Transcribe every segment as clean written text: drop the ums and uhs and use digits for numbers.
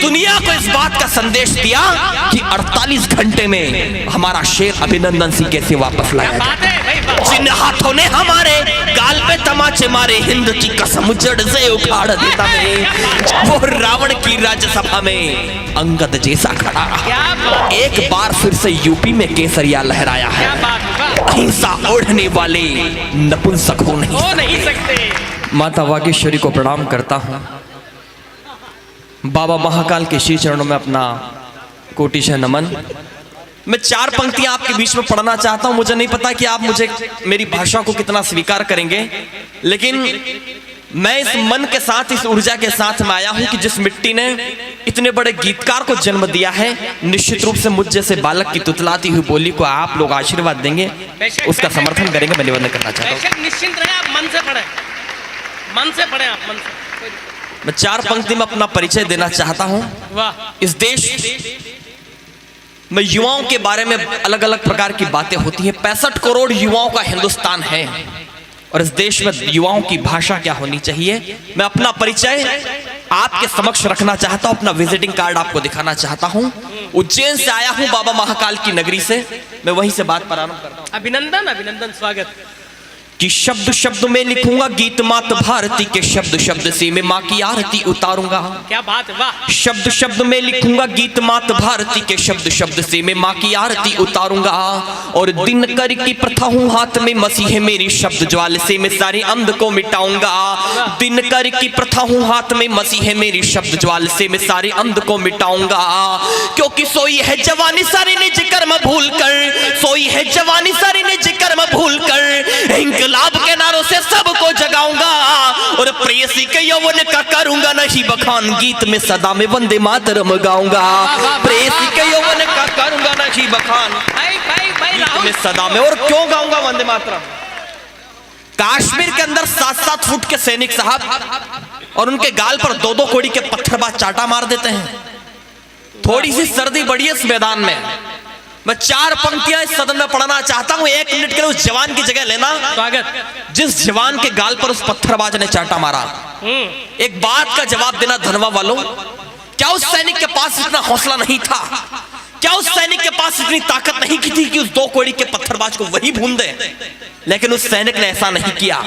दुनिया को इस बात का संदेश दिया कि 48 घंटे में हमारा शेर अभिनंदन सिंह कैसे वापस लाया जाए। जिन हाथों ने हमारे गाल पे तमाचे मारे, हिंद की कसम जड़ से उखाड़ देता मैं। वो रावण की राज्यसभा में अंगद जैसा खड़ा रहा। एक बार फिर से यूपी में केसरिया लहराया है। अहिंसा ओढ़ने वाले नपुंसक हो नहीं सकते। माता वागेश्वरी को प्रणाम करता हूँ। बाबा महाकाल के श्री चरणों में अपना कोटिशः नमन। मैं 4 पंक्तियां आपके बीच में पढ़ना चाहता हूं। मुझे नहीं पता कि आप मुझे मेरी भाषा को कितना स्वीकार करेंगे, लेकिन मैं इस मन के साथ, इस ऊर्जा के साथ में आया हूं कि जिस मिट्टी ने इतने बड़े गीतकार को जन्म दिया है, निश्चित रूप से मुझ जैसे बालक की तुतलाती हुई बोली को आप लोग आशीर्वाद देंगे, उसका समर्थन करेंगे। मैं निवेदन करना चाहता हूँ। निश्चिंत रहे, आप मन से पढ़े, मन से पढ़े, आप मन से। मैं 4 पंक्ति में अपना परिचय देना चाहता हूँ। इस देश में युवाओं के बारे में अलग अलग प्रकार की बातें होती हैं। 65 करोड़ युवाओं का हिंदुस्तान है और इस देश में युवाओं की भाषा क्या होनी चाहिए, मैं अपना परिचय आपके समक्ष रखना चाहता हूं। अपना विजिटिंग कार्ड आपको दिखाना चाहता हूं। उज्जैन से आया हूं, बाबा महाकाल की नगरी से। मैं वहीं से बात प्रारंभ करता हूं। अभिनंदन, अभिनंदन, स्वागत। कि शब्द शब्द में लिखूंगा गीत मात भारती के, शब्द शब्द से मैं माँ की आरती उतारूंगा। क्या बात है, वाह। शब्द शब्द में लिखूंगा गीत मात भारती के, शब्द शब्द से मैं माँ की आरती उतारूंगा। और दिन कर की प्रथा हूँ हाथ में मसीह मेरी, शब्द ज्वाल से मैं सारे अंध को मिटाऊंगा। दिन कर की प्रथा हूँ हाथ में मसीह मेरी, शब्द ज्वाल से मैं सारे अंध को मिटाऊंगा। क्योंकि सोई है जवानी सारी निज कर्म भूल कर, सोई है जवानी सारी निज कर्म भूल कर, इंकलाब के नारों से सबको जगाऊंगा। और प्रेयसी के यौवन का करूंगा नहीं बखान, गीत में सदा में वंदे मातरम गाऊंगा। प्रेयसी के यौवन का करूंगा नहीं बखान, गीत में सदा में। और क्यों गाऊंगा वंदे मातरम? कश्मीर के अंदर 7-7 फुट के सैनिक साहब और उनके गाल पर 2-2 कोड़ी के पत्थरबाज चाटा मार देते हैं। थोड़ी सी सर्दी बढ़ी है इस मैदान में। मैं 4 पंक्तियां इस सदन में पढ़ना चाहता हूं। 1 मिनट के लिए उस जवान की जगह लेना। स्वागत। जिस जवान के गाल पर उस पत्थरबाज ने चाटा मारा, एक बात का जवाब देना धनवा वालों, क्या उस सैनिक के पास इतना हौसला नहीं था? क्या उस सैनिक के पास इतनी ताकत नहीं की थी कि उस 2 कोड़ी के पत्थरबाज को वही भून दे? लेकिन उस सैनिक ने ऐसा नहीं किया।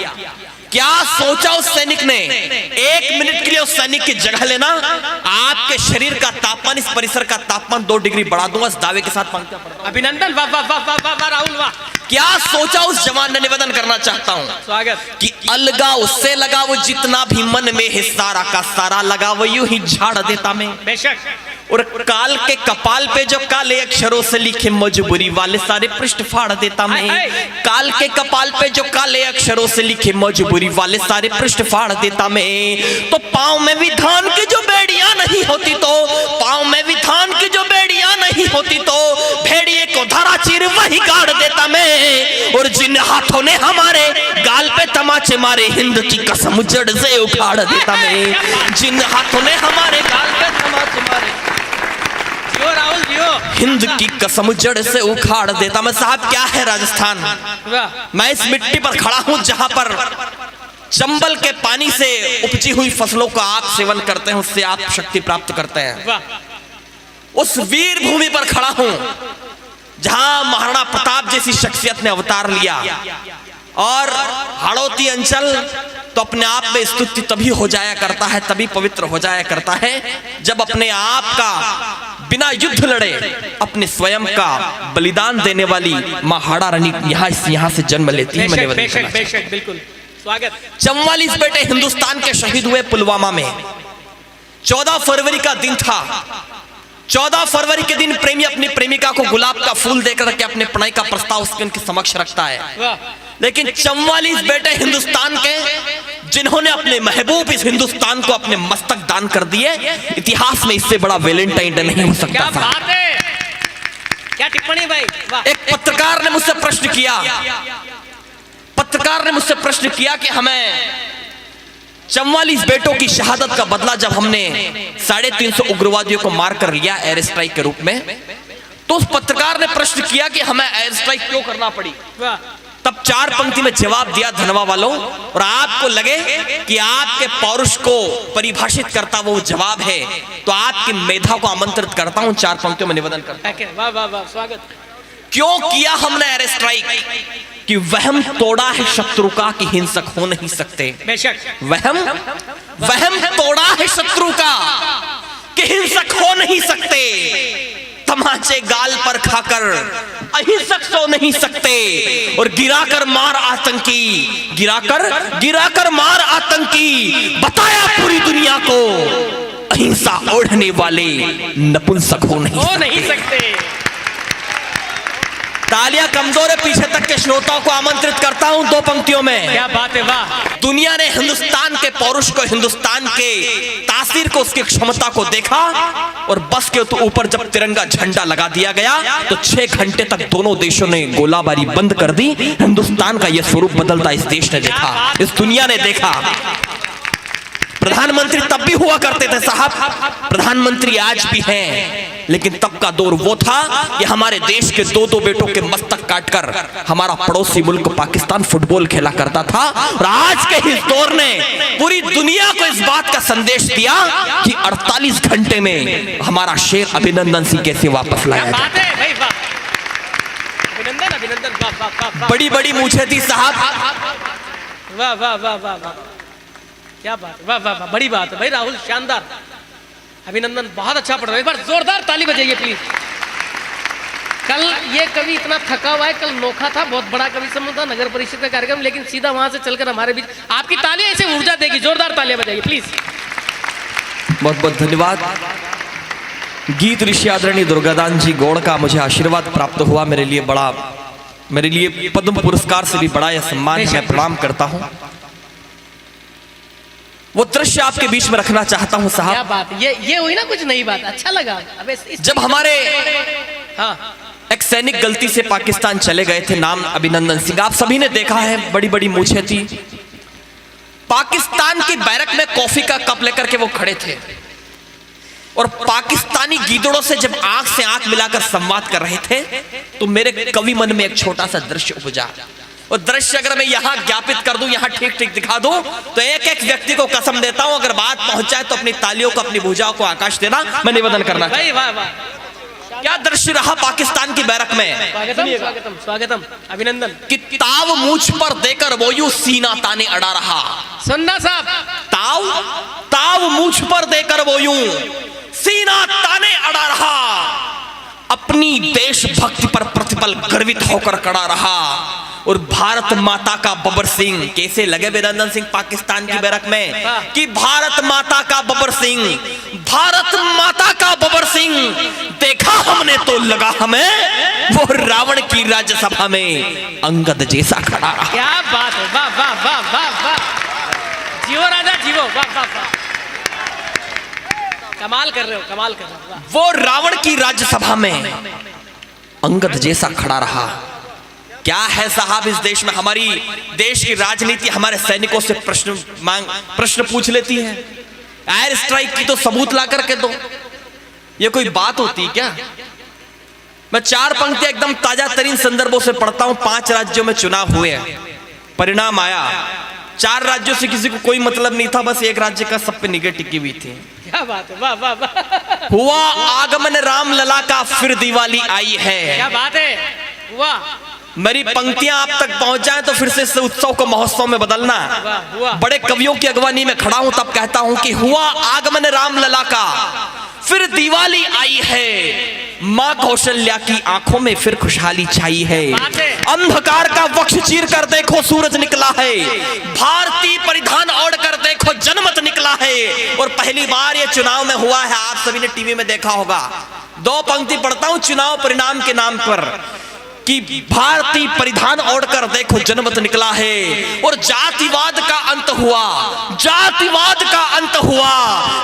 क्या सोचा उस सैनिक ने? 1 मिनट के लिए उस सैनिक की जगह लेना। आपके शरीर का तापमान, इस परिसर का तापमान 2 डिग्री बढ़ा दूंगा इस दावे के साथ। पंक्तियां पढ़ रहा हूं। अभिनंदन, वाह वाह वाह वाह वाह राहुल, वाह। क्या सोचा उस जवान ने? निवेदन करना चाहता हूं। स्वागत। कि अलगा उससे लगा वो जितना भी मन में है, सारा का सारा लगा वो यूं ही झाड़ देता मैं। बेशक। और काल के कपाल पे जो काले अक्षरों से लिखे मजबूरी वाले सारे पृष्ठ फाड़ देता मैं। काल के कपाल पे जो काले अक्षरों से लिखे मजबूरी वाले सारे पृष्ठ फाड़ देता मैं। तो पांव में विधान की जो बेड़ियां नहीं होती, तो पांव में विधान की जो बेड़ियां नहीं होती, तो भेड़िए को धारा चीर वही गाड़ देता मैं। और जिन हाथों ने हमारे गाल पे तमाचे मारे, हिंद की कसम जड़ से उखाड़ देता मैं। जिन हाथों ने हमारे गाल पे तमाचे मारे, राहुल जियो, हिंद की कसम जड़ से उखाड़ देता मैं। साहब क्या है राजस्थान? मैं इस मिट्टी पर खड़ा हूं जहां पर चंबल के पानी से उपजी हुई फसलों का आप सेवन करते हैं, उससे आप शक्ति प्राप्त करते हैं। उस वीर भूमि पर खड़ा हूं जहां महाराणा प्रताप जैसी शख्सियत ने अवतार लिया। और हाड़ौती अंचल तो अपने आप में स्तुति तभी हो जाया करता है, तभी पवित्र हो जाया करता है, जब अपने आप का बिना युद्ध लड़े अपने स्वयं का बलिदान देने वाली मां हाड़ा रानी यहाँ से जन्म लेती है। बेशक, बिल्कुल। स्वागत। 44 बेटे हिंदुस्तान के शहीद हुए पुलवामा में। 14 फरवरी का दिन था। 14 फरवरी के दिन प्रेमी अपनी प्रेमिका को गुलाब का फूल देकर के अपने प्रणय का प्रस्ताव उनके समक्ष रखता है। लेकिन 44 बेटे हिंदुस्तान के, जिन्होंने अपने महबूब इस हिंदुस्तान को अपने मस्तक दान कर दिए, इतिहास में इससे बड़ा वैलेंटाइन डे नहीं हो सकता। क्या बात है, क्या टिप्पणी भाई, वाह। एक पत्रकार ने मुझसे प्रश्न किया, पत्रकार ने मुझसे प्रश्न किया कि हमें 44 बेटों की शहादत का बदला जब हमने 350 उग्रवादियों को मारकर लिया एयर स्ट्राइक के रूप में, तो उस पत्रकार ने प्रश्न किया कि हमें एयर स्ट्राइक क्यों करना पड़ी। तब चार पंक्ति में जवाब दिया धनवा वालों, और आपको लगे कि आपके पौरुष को परिभाषित करता वो जवाब है, तो आपकी मेधा को आमंत्रित करता हूं, चार पंक्तियों में निवेदन करता हूं। वाह वाह वाह, स्वागत। क्यों किया हमने एयर स्ट्राइक? कि वहम तोड़ा है शत्रु का कि हिंसक हो नहीं सकते। बेशक। वहम तोड़ा है शत्रु का कि हिंसक हो नहीं सकते। तमाचे गाल पर खाकर अहिंसक सो नहीं सकते, और गिराकर मार मार आतंकी बताया पूरी दुनिया को, अहिंसा ओढ़ने वाले नपुंसक हो नहीं सकते। तालियां कमजोर है, पीछे तक के श्रोताओं को आमंत्रित करता हूं दो पंक्तियों में। क्या बात है, वाह। दुनिया ने हिंदुस्तान के पौरुष को, हिंदुस्तान के तासीर को, उसकी क्षमता को देखा, और बस के तो ऊपर जब तिरंगा झंडा लगा दिया गया तो 6 घंटे तक दोनों देशों ने गोलाबारी बंद कर दी। हिंदुस्तान का यह स्वरूप बदलता इस देश ने देखा, इस दुनिया ने देखा। प्रधानमंत्री तब भी हुआ करते थे साहब, प्रधानमंत्री आज भी हैं, लेकिन तब का दौर वो था कि हमारे देश के 2-2 बेटों के मस्तक काटकर हमारा पड़ोसी मुल्क पाकिस्तान फुटबॉल खेला करता था। और आज के इस दौर ने पूरी दुनिया को इस बात का संदेश दिया कि 48 घंटे में हमारा शेर अभिनंदन सिंह कैसे वापस लाया जाए। अभिनंदन, बड़ी बड़ी मूछें थी साहब। वाह वाह वाह वाह वाह, क्या बात है, वाह वाह वाह, बड़ी बात है भाई राहुल, शानदार। अभिनंदन, बहुत अच्छा पढ़ रहे हो, एक बार जोरदार ताली बजाइए प्लीज। कल ये कवि इतना थका हुआ है, कल नोखा था, बहुत बड़ा कवि सम्मेलन था, नगर परिषद का कार्यक्रम, लेकिन सीधा वहां से चलकर हमारे बीच आपकी तालियां ऐसे ऊर्जा देगी। जोरदार तालियां बजाइए प्लीज। बहुत बहुत धन्यवाद। गीत ऋषि आदरणीय दुर्गादान जी गौड़ का मुझे आशीर्वाद प्राप्त हुआ, मेरे लिए पद्म पुरस्कार से भी बड़ा यह सम्मान है, मैं प्रणाम करता हूं। वो दृश्य आपके बीच में रखना चाहता हूं साहब। क्या बात, ये हुई ना कुछ नई बात, अच्छा लगा। अबे जब हमारे हाँ, एक सैनिक गलती से पाकिस्तान चले गए थे, नाम अभिनंदन सिंह, आप सभी ने देखा है, बड़ी बड़ी मूछें थी। पाकिस्तान की बैरक में कॉफी का कप लेकर के वो खड़े थे, और पाकिस्तानी गीदड़ों से जब आंख से आंख मिलाकर संवाद कर रहे थे, तो मेरे कवि मन में एक छोटा सा दृश्य उपजा। और दृश्य अगर मैं यहां ज्ञापित कर दूं, यहां ठीक ठीक दिखा दूं, तो एक एक व्यक्ति को कसम देता हूं, अगर बात पहुंचाए तो अपनी तालियों को, अपनी भुजाओं को आकाश देना, मैं निवेदन करना। वाह वाह, क्या दृश्य रहा पाकिस्तान की बैरक में। स्वागतम स्वागतम स्वागतम, अभिनंदन। कि ताव मुझ पर देकर वो यूं सीना ताने अड़ा रहा। सुनना साहब, ताव मुझ पर देकर वो यूं सीना ताने अड़ा रहा, अपनी देशभक्ति पर प्रतिपल गर्वित होकर खड़ा रहा। और भारत माता का बबर सिंह, कैसे लगे अभिनंदन सिंह पाकिस्तान की बैरक में, कि भारत माता का बबर सिंह, भारत माता का बबर सिंह देखा हमने तो लगा हमें वो रावण की राज्यसभा में अंगद जैसा खड़ा रहा। क्या बात है, वाह वाह वाह वाह वाह, जीवो राजा जीवो, वाह वाह वाह, कमाल कर रहे हो, कमाल कर रहे हो। वो रावण की राज्यसभा में अंगद जैसा खड़ा रहा। क्या है साहब, इस देश में हमारी देश की राजनीति हमारे सैनिकों से प्रश्न पूछ लेती है। एयर स्ट्राइक की तो सबूत ला करके दो, ये कोई बात होती क्या? मैं 4 पंक्तियां एकदम ताजा तरीन संदर्भों से पढ़ता हूं। 5 राज्यों में चुनाव हुए, परिणाम आया, 4 राज्यों से किसी को कोई मतलब नहीं था, बस एक राज्य का सब पे निगाह टिकी हुई थी। क्या बात है, वाह वाह वाह, हुआ आगमन राम लला का, फिर दिवाली आई है। क्या बात है, वाह। मेरी पंक्तियां आप तक पहुंच जाए तो फिर से इस उत्सव को महोत्सव में बदलना। बड़े कवियों की अगवानी में खड़ा हूं, तब कहता हूं कि हुआ आगमन राम लला का, फिर दिवाली आई है, मां कौशल्या की आंखों में फिर खुशहाली छाई है। अंधकार का वक्ष चीर कर देखो सूरज निकला है, भारतीय परिधान ओढ़ कर देखो जनमत निकला है। और पहली बार ये चुनाव में हुआ है, आप सभी ने टीवी में देखा होगा। 2 पंक्ति पढ़ता हूं चुनाव परिणाम के नाम पर, कि भारतीय परिधान ओढ़कर देखो जनमत निकला है, और जातिवाद का अंत हुआ, जातिवाद का अंत हुआ,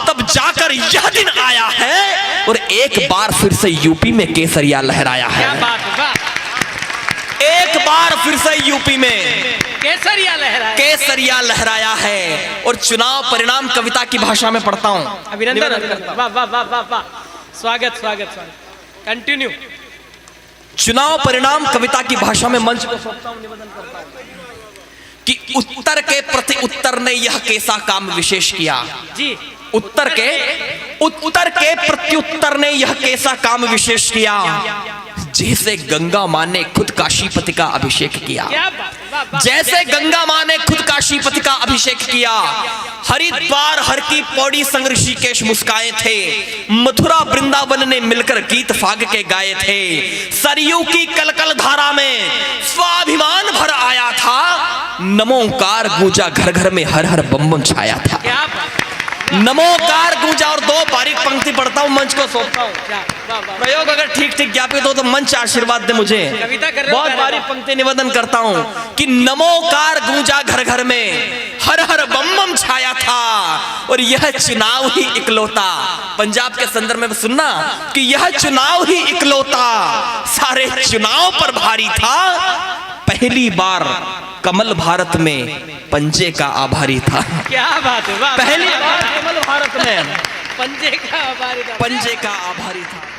तब जाकर यह दिन आया है, और एक बार फिर से यूपी में केसरिया लहराया है। क्या बात है, वाह। एक बार फिर से यूपी में केसरिया लहराया है। और चुनाव परिणाम कविता की भाषा में पढ़ता हूं। अभिनंदन, वाह वाह वाह वाह वाह, स्वागत स्वागत स्वागत, कंटिन्यू। चुनाव परिणाम कविता की भाषा में मंच को सौंपता हूं, निवेदन करता हूं कि उत्तर के प्रति उत्तर ने यह कैसा काम विशेष किया। जी, उत्तर के प्रत्युत्तर ने यह कैसा काम विशेष किया, जैसे गंगा मां ने खुद काशीपति का अभिषेक किया। क्या बात, वाह, वाह। जैसे गंगा मां ने खुद काशीपति का अभिषेक किया। हरिद्वार हर की पौड़ी संग ऋषिकेश मुस्काए थे, मथुरा वृंदावन ने मिलकर गीत फाग के गाए थे। सरयू की कलकल धारा में स्वाभिमान भर आया था, नमोकार गूंजा घर घर में हर हर बम बम छाया था। क्या बात, नमोकार गूंजा। और दो बारीक पंक्ति पढ़ता हूं, मंच को सौंपता हूं। क्या, वाह, वाह। प्रयोग अगर ठीक ठीक ज्ञापित हो तो मंच आशीर्वाद दे मुझे। कविता कर रहे हो, बहुत प्यारे बारीक बाबा। पंक्ति निवेदन करता हूं कि नमोकार गूंजा घर घर में हर हर बम बम छाया था, और यह चुनाव ही इकलौता, पंजाब के संदर्भ में सुनना कि यह चुनाव ही इकलौता सारे चुनाव पर भारी था, पहली बार कमल भारत में पंजे का आभारी था। क्या बात है, वाह, पहली वाह, बार कमल भारत में पंजे का आभारी था। पंजे का आभारी था।